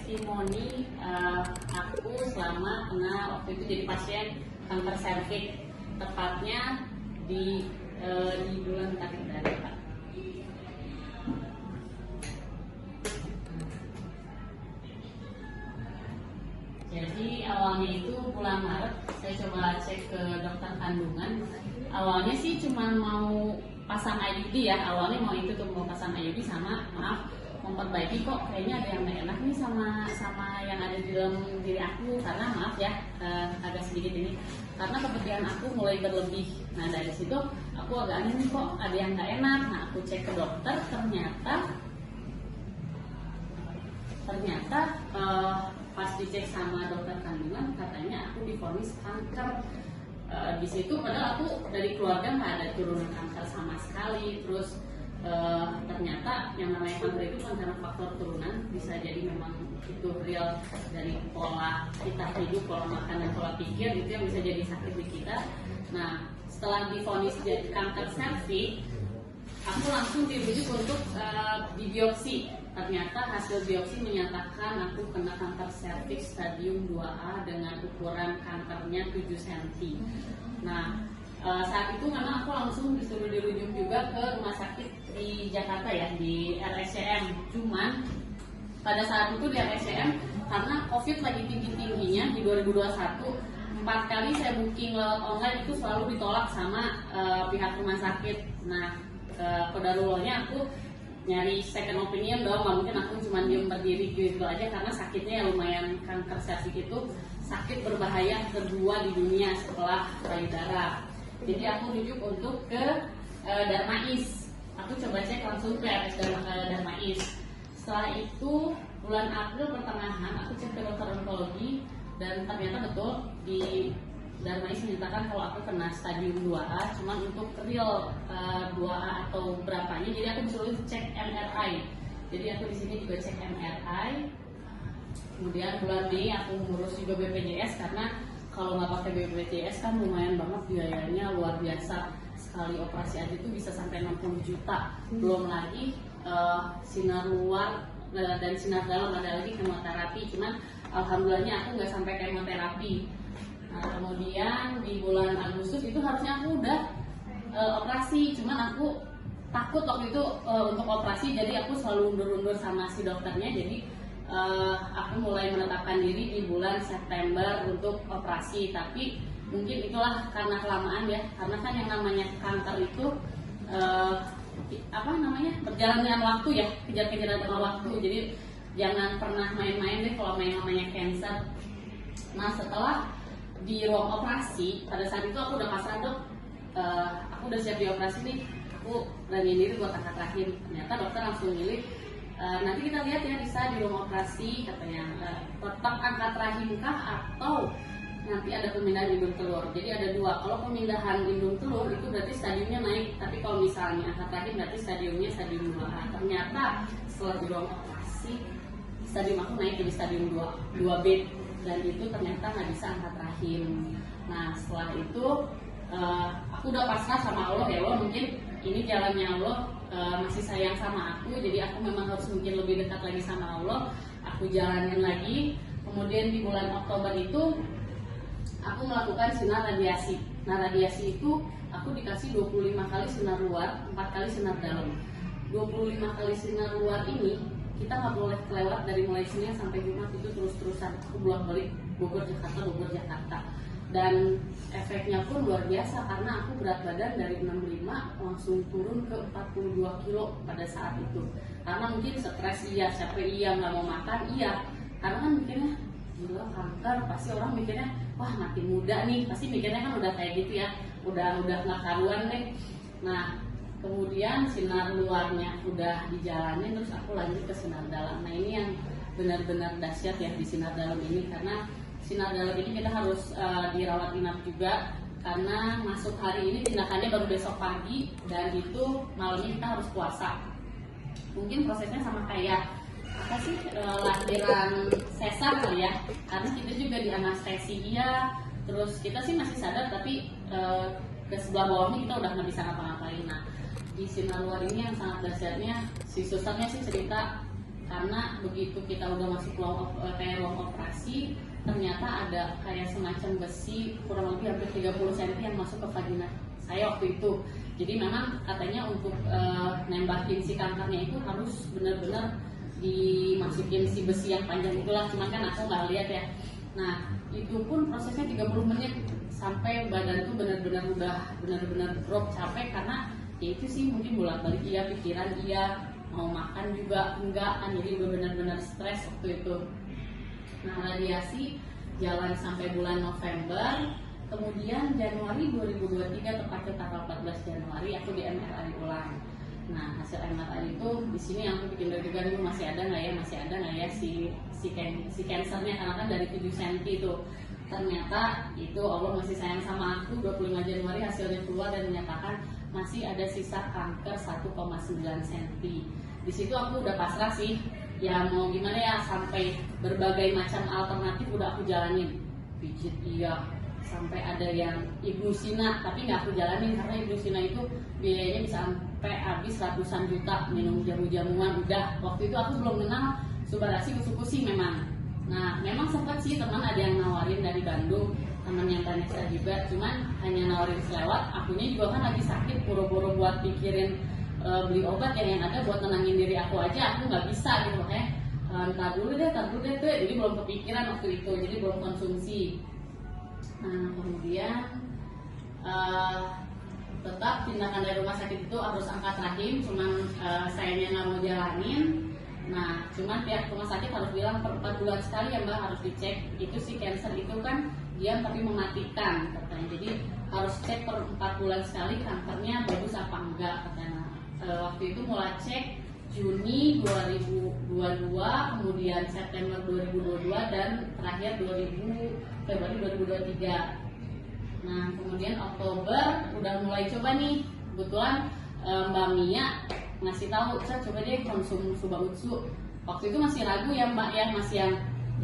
testimoni aku selama kena waktu itu jadi pasien kanker serviks, tepatnya di bulan Februari, Pak. Jadi awalnya itu bulan Maret saya coba cek ke dokter kandungan. Awalnya sih cuma mau pasang IUD ya, awalnya mau itu tuh mau pasang IUD sama memperbaiki kok kayaknya ada yang gak enak nih sama yang ada di dalam diri aku, karena maaf ya agak sedikit ini karena kepergian aku mulai berlebih. Nah dari situ aku agak aneh nih kok ada yang gak enak. Nah aku cek ke dokter, ternyata pas dicek sama dokter kandungan katanya aku divonis kanker. Di situ padahal aku dari keluarga nggak ada turunan kanker sama sekali. Terus ternyata yang namanya kanker itu kan karena faktor turunan, bisa jadi memang itu real dari pola kita hidup, pola makan dan pola pikir itu yang bisa jadi sakit di kita. Nah setelah divonis jadi kanker serviks, aku langsung dirujuk untuk dibiopsi. Ternyata hasil biopsi menyatakan aku kena kanker serviks stadium 2A dengan ukuran kankernya 7 cm. Nah saat itu karena aku langsung disuruh dirujuk juga ke rumah sakit di Jakarta ya, di RSCM. Cuman pada saat itu di RSCM karena COVID lagi tinggi-tingginya di 2021, 4 kali saya booking lewat online itu selalu ditolak sama pihak rumah sakit. Nah kodarulahnya aku nyari second opinion dong, nggak mungkin aku cuma diem berdiri gitu aja karena sakitnya lumayan. Kanker serviks itu sakit berbahaya kedua di dunia setelah payudara. Jadi aku rujuk untuk ke Darmais. Aku coba cek langsung ke RS Darmais. Setelah itu bulan April pertengahan aku cek ke dokter onkologi dan ternyata betul di Darmais menyatakan kalau aku kena stadium 2A, cuman untuk real 2A atau berapanya, jadi aku disuruh cek MRI. Jadi aku di sini juga cek MRI. Kemudian bulan Mei aku ngurus juga BPJS karena kalau nggak pakai BPJS kan lumayan banget biayanya, luar biasa. Sekali operasi aja itu bisa sampai 60 juta. Belum lagi sinar luar dan sinar dalam, ada lagi kemoterapi. Cuman alhamdulillahnya aku nggak sampai kemoterapi. Nah, kemudian di bulan Agustus itu harusnya aku udah operasi, cuman aku takut waktu itu untuk operasi, jadi aku selalu undur-undur sama si dokternya. Jadi aku mulai menetapkan diri di bulan September untuk operasi, tapi mungkin itulah karena kelamaan ya, karena kan yang namanya kanker itu berjalan dengan waktu ya, kejar-kejaran dengan waktu. Jadi jangan pernah main-main deh kalau main namanya cancer. Nah setelah di ruang operasi, pada saat itu aku udah pasrah dok, aku udah siap dioperasi nih, aku beraniin diri buat angkat rahim. Ternyata dokter langsung milih, nanti kita lihat ya Risa di ruang operasi, katanya tetap angkat rahim kah atau nanti ada pemindahan indung telur. Jadi ada dua, kalau pemindahan indung telur itu berarti stadiumnya naik, tapi kalau misalnya angkat rahim berarti stadiumnya stadium 2A. Ternyata setelah di ruang operasi stadium aku naik jadi stadium 2B, dan itu ternyata nggak bisa angkat rahim. Nah setelah itu aku udah pasrah sama Allah, ya Allah mungkin ini jalannya Allah, masih sayang sama aku, jadi aku memang harus mungkin lebih dekat lagi sama Allah. Aku jalanin lagi. Kemudian di bulan Oktober itu aku melakukan sinar radiasi. Nah radiasi itu aku dikasih 25 kali sinar luar, 4 kali sinar dalam. 25 kali sinar luar ini kita nggak boleh kelewat dari mulai Senin sampai Jumat, itu terus-terusan. Aku bolak-balik Bogor Jakarta. Dan efeknya pun luar biasa karena aku berat badan dari 65 langsung turun ke 42 kilo pada saat itu. Karena mungkin stres iya, capek iya, nggak mau makan iya. Karena kan mikirnya gila kanker, pasti orang mikirnya wah makin muda nih, pasti mikirnya kan udah kayak gitu ya, udah nggak karuan deh. Nah kemudian sinar luarnya udah dijalanin, terus aku lanjut ke sinar dalam. Nah ini yang benar-benar dahsyat ya di sinar dalam ini, karena sinar dalam ini kita harus dirawat inap juga, karena masuk hari ini tindakannya baru besok pagi, dan itu malamnya kita harus puasa. Mungkin prosesnya sama kayak apa sih, lahiran sesar kali ya, karena kita juga di anestesia, terus kita sih masih sadar tapi ke sebelah bawahnya kita udah nggak bisa ngapa-ngapain. Nah di sinar luar ini yang sangat dahsyatnya, si susternya sih cerita karena begitu kita udah masuk kayak ruang operasi, ternyata ada kayak semacam besi kurang lebih hampir 30 cm yang masuk ke vagina saya waktu itu. Jadi memang katanya untuk nembakin si kankernya itu harus benar-benar dimasukin si besi yang panjang itulah, cuman kan aku nggak lihat ya. Nah itu pun prosesnya 30 menit sampai badan tuh benar-benar udah benar-benar drop, capek karena ya itu sih mungkin bolak-balik iya, pikiran iya, mau makan juga enggak kan, jadi udah benar-benar stres waktu itu. Nah radiasi jalan sampai bulan November, kemudian Januari 2023 tepatnya tanggal 14 Januari aku di MRI ulang. Nah hasil MRI itu di sini yang aku bikin deg-degan itu masih ada nggak ya si kansernya, karena kan dari 7 cm itu. Ternyata itu Allah masih sayang sama aku. 25 Januari hasilnya keluar dan menyatakan masih ada sisa kanker 1,9 cm. Di situ aku udah pasrah sih, ya mau gimana ya, sampai berbagai macam alternatif udah aku jalanin. Pijit iya, sampai ada yang Ibnu Sina, tapi nggak aku jalanin karena Ibnu Sina itu biayanya bisa sampai habis ratusan juta, minum jamu-jamuan udah. Waktu itu aku belum kenal Subarasi kusu-kusi memang. Nah memang sempat sih teman ada yang nawarin dari Bandung, teman yang Vanessa juga, cuman hanya nawarin selewat. Akunya juga kan lagi sakit, boro-boro buat pikirin beli obat yang ada buat tenangin diri aku aja, aku nggak bisa gitu kayak ntar dulu deh tuh, jadi belum kepikiran waktu itu, jadi belum konsumsi. Nah kemudian tetap tindakan dari rumah sakit itu harus angkat rahim, cuman sayanya nggak mau jalanin. Nah cuman pihak rumah sakit harus bilang per 4 bulan sekali ya mbak harus dicek, itu si cancer itu kan dia tapi mematikan katanya, jadi harus cek per 4 bulan sekali kankernya bagus apa enggak katanya. Waktu itu mulai cek Juni 2022, kemudian September 2022 dan terakhir Februari 2023. Nah kemudian Oktober udah mulai coba nih, kebetulan Mbak Mia ngasih tahu, saya coba deh konsum Suba Utsu. Waktu itu masih ragu ya mbak ya, masih yang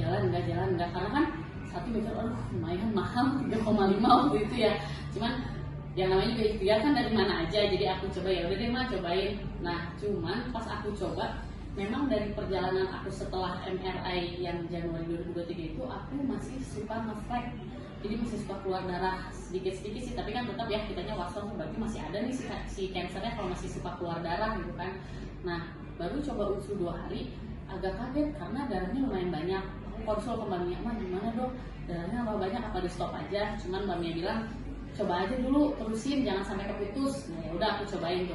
jalan enggak, karena kan satu mikir aduh lumayan mahal 3,5 waktu itu ya, cuman yang namanya juga ikhtiar kan dari mana aja, jadi aku coba ya udah deh mah cobain. Nah cuman pas aku coba, memang dari perjalanan aku setelah MRI yang Januari 2023 itu aku masih suka ngeflek, jadi masih suka keluar darah sedikit-sedikit sih, tapi kan tetap ya kitanya waspada, berarti masih ada nih si kansernya kalau masih suka keluar darah gitu kan. Nah baru coba Utsu 2 hari agak kaget karena darahnya lumayan banyak. Aku konsul ke Mbak Mia, mah gimana dok darahnya apa banyak, apa di stop aja? Cuman Mbak Mia bilang coba aja dulu, terusin jangan sampai keputus. Nah ya udah aku cobain.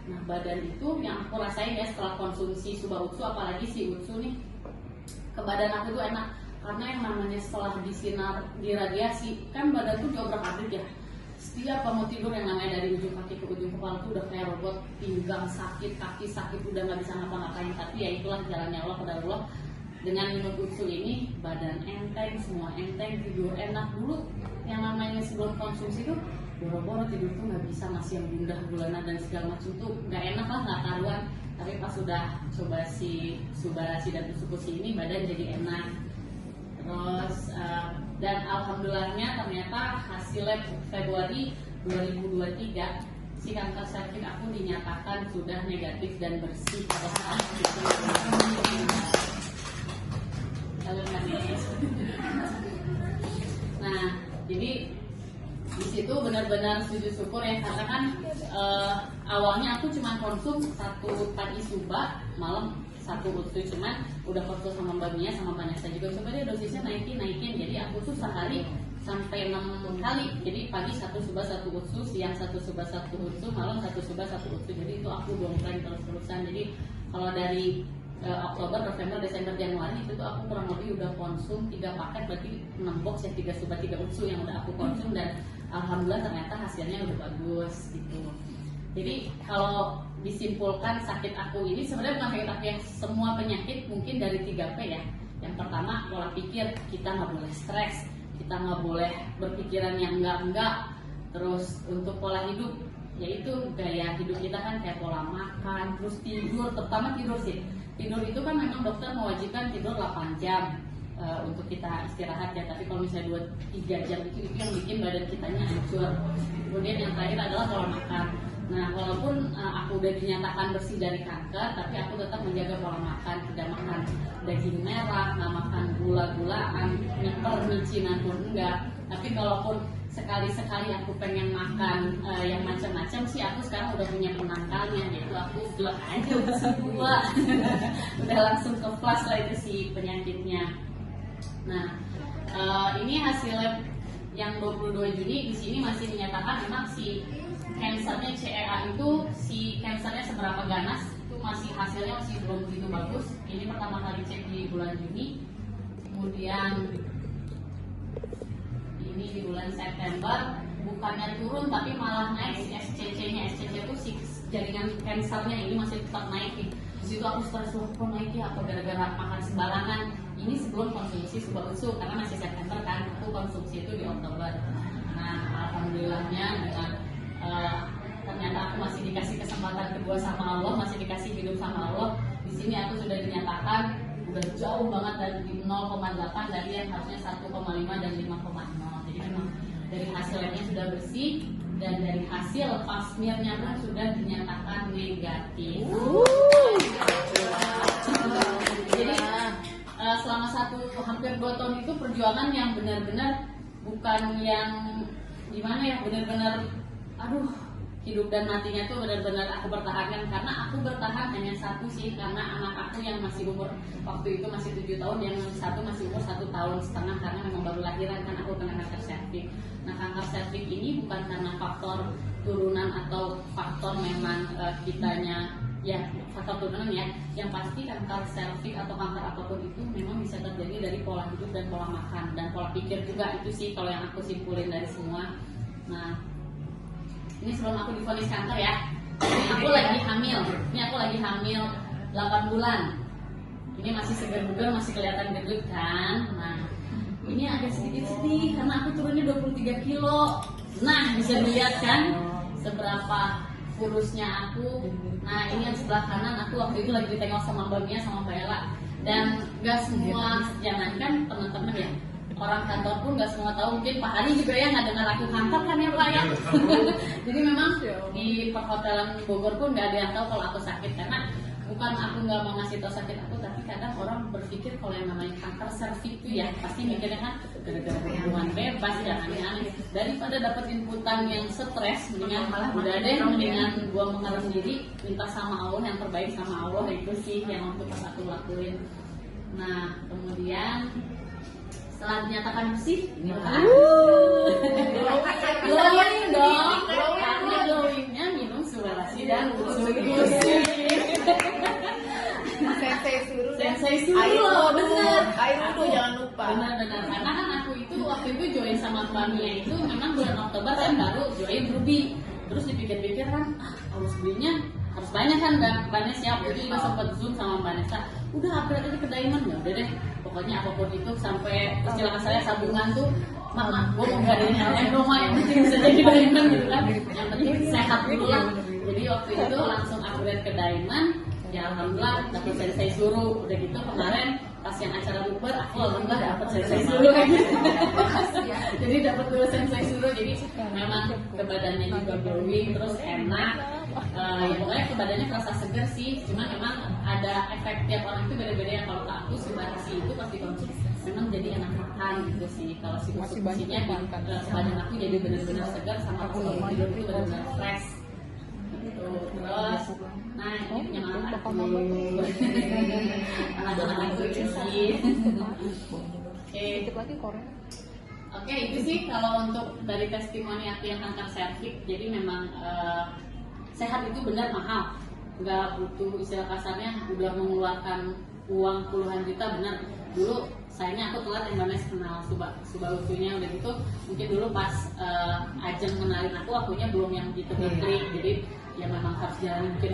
Nah badan itu yang aku rasain ya setelah konsumsi Suba Utsu, apalagi si Utsu nih, ke badan aku tuh enak. Karena yang namanya setelah disinar di radiasi kan badan tuh diobrak-abrik ya. Setiap kamu tidur yang namanya dari ujung kaki ke ujung kepala tuh udah kayak robot, pinggang sakit, kaki sakit, udah nggak bisa ngapa-ngapain. Tapi ya itulah jalannya Allah, qadarullah. Dengan minum Utsu ini badan enteng, semua enteng, tidur enak. Dulu yang namanya sebelum konsumsi tuh boro-boro tidur tuh nggak bisa, masih yang gundah gulana dan segala macam tuh nggak enak lah, nggak karuan. Tapi pas sudah coba si Subarasi dan kusu-kusi ini badan jadi enak. Terus dan alhamdulillahnya ternyata hasil lab Februari 2023 si kanker cervix aku dinyatakan sudah negatif dan bersih pada saat itu. Nah jadi di situ benar-benar sujud syukur ya, karena kan awalnya aku cuma konsum 1 pagi Suba, malam 1 Utsu, cuman udah konsum sama Mbak Mia sama Vanessa juga, coba deh dosisnya naikin, jadi aku tuh sehari sampai 6 kali, jadi pagi 1 Suba 1 Utsu, siang 1 Suba 1 Utsu, malam 1 Suba 1 Utsu, jadi itu aku dongkran terus-terusan. Jadi kalau dari Oktober, November, Desember, Januari itu tuh aku kurang lebih udah konsum 3 paket, berarti 6 box ya, 3 Suba 3 Utsu yang udah aku konsum, dan alhamdulillah ternyata hasilnya udah bagus gitu. Jadi kalau disimpulkan sakit aku ini sebenarnya bukan sakit aku yang semua penyakit, mungkin dari 3P ya. Yang pertama pola pikir, kita nggak boleh stres, kita nggak boleh berpikiran yang enggak. Terus untuk pola hidup, yaitu gaya hidup kita kan kayak pola makan, terus tidur, terutama tidur sih. Tidur itu kan memang dokter mewajibkan tidur 8 jam untuk kita istirahat ya, tapi kalau misalnya 2-3 jam itu yang bikin badan kitanya hancur. Kemudian yang terakhir adalah pola makan. Nah, walaupun aku udah dinyatakan bersih dari kanker, tapi aku tetap menjaga pola makan, tidak makan daging merah, nggak makan gula-gulaan, micinan pun enggak. Tapi kalaupun sekali-sekali aku pengen makan yang macam-macam sih, aku sekarang udah punya penangkalnya, yaitu aku gila aja udah semua udah langsung ke flash lah itu si penyakitnya. Nah, ini hasil yang 22 Juni di sini masih dinyatakan memang si cancernya CEA itu, si cancernya seberapa ganas itu masih hasilnya masih belum begitu bagus. Ini pertama kali cek di bulan Juni, kemudian ini di bulan September bukannya turun tapi malah naik si SCC-nya. SCC itu si jaringan cancernya ini masih tetap naik. Di situ aku stres, kok naik ya, apa gara-gara makan sembarangan. Ini sebelum konsumsi suba usu, karena masih September kan, aku konsumsi itu di Oktober. Nah, alhamdulillahnya dengan ternyata aku masih dikasih kesempatan kedua sama Allah, masih dikasih hidup sama Allah. Di sini aku sudah dinyatakan udah jauh banget dari 0,8 dari yang harusnya 1,5 dan 5,0. Jadi memang dari hasilnya sudah bersih, dan dari hasil pap smear-nya pun sudah dinyatakan negatif. Jadi selama hampir 2 tahun itu perjuangan yang benar-benar bukan yang gimana ya, benar-benar aduh, hidup dan matinya tuh benar-benar aku pertahankan. Karena aku bertahan hanya satu sih, karena anak aku yang masih umur waktu itu masih 7 tahun, yang satu masih umur 1,5 tahun, karena memang baru lahiran kan aku kena kanker serviks. Nah, kanker serviks ini bukan karena faktor turunan atau faktor memang kitanya ya, faktor turunan ya. Yang pasti kanker serviks atau kanker apapun itu memang bisa terjadi dari pola hidup dan pola makan dan pola pikir juga. Itu sih kalau yang aku simpulin dari semua. Nah, ini sebelum aku divonis kanker ya, aku lagi hamil. Ini aku lagi hamil 8 bulan. Ini masih segar bugar, masih kelihatan gendut kan. Nah, ini agak sedikit sedih karena aku turunnya 23 kilo. Nah, bisa dilihat kan seberapa kurusnya aku. Nah, ini yang sebelah kanan aku waktu itu lagi ditengok sama Mbak Mia sama Mbak Ella. Dan gak semua, jangankan teman-teman ya, orang kantor pun nggak semua tahu. Mungkin Pak Hari juga ya nggak dengar aku kanker kan ya Pak ya. Jadi memang di perhotelan Bogor pun nggak ada yang tahu kalau aku sakit, karena bukan aku nggak mau ngasih tahu sakit aku, tapi kadang orang berpikir kalau yang namanya kanker serviks itu ya pasti mikirnya kan gara-gara hubungan bebas ya, aneh-aneh. Daripada dapat inputan yang stres, mendingan udah deh, mendingan gua mengerem diri, minta sama Allah yang terbaik sama Allah. Itu sih yang untuk pas aku lakuin. Nah, kemudian setelah dinyatakan bersih, ini glowing dong, karena glowingnya minum Sulawesi dan Gusi. Sensei suruh, bener. Air wudhu jangan lupa. Benar-benar, karena kan aku itu waktu itu join sama Mbak Mia itu memang bulan Oktober kan baru join Ruby. Terus dipikir-pikir kan, harus belinya harus banyak kan, dan Mbak Nesa siap. Itu juga sempat zoom sama Mbak Nesa, udah upgrade aja ke diamond. Ya udah deh, pokoknya apapun itu, sampai istilah saya sabungan tuh, mama gue mau ngadain LM Roma yang penting bisa jadi diamond gitu kan, yang penting sehat dulu lah. Jadi waktu itu langsung upgrade ke diamond. Ya alhamdulillah dapat sensei suruh. Udah gitu kemarin pas yang acara bukber aku alhamdulillah dapat sensei suruh lagi. Jadi dapat 2 sensei suruh. Jadi memang ke badannya juga glowing, terus enak. Ya pokoknya ke badannya terasa segar sih. Cuma memang ada efek tiap orang itu beda-beda ya. Kalau ke aku subahasi itu pasti konsumsi memang jadi enak makan gitu sih. Kalau si konsumsinya badan aku jadi benar-benar segar, sama aku tidur itu benar-benar fresh. Terus, nah ini punya anak aku, anak-anak aku itu sih. Oke, itu sih kalau untuk dari testimoni aku yang kanker serviks. Jadi memang sehat itu benar mahal, nggak butuh istilah kasarnya udah mengeluarkan uang puluhan juta. Benar, dulu sayangnya aku telat yang namanya kenal suba-usunya. Udah gitu mungkin dulu pas ajeng kenalin akunya belum yang gitu klik. Jadi ya memang harus jalan bikin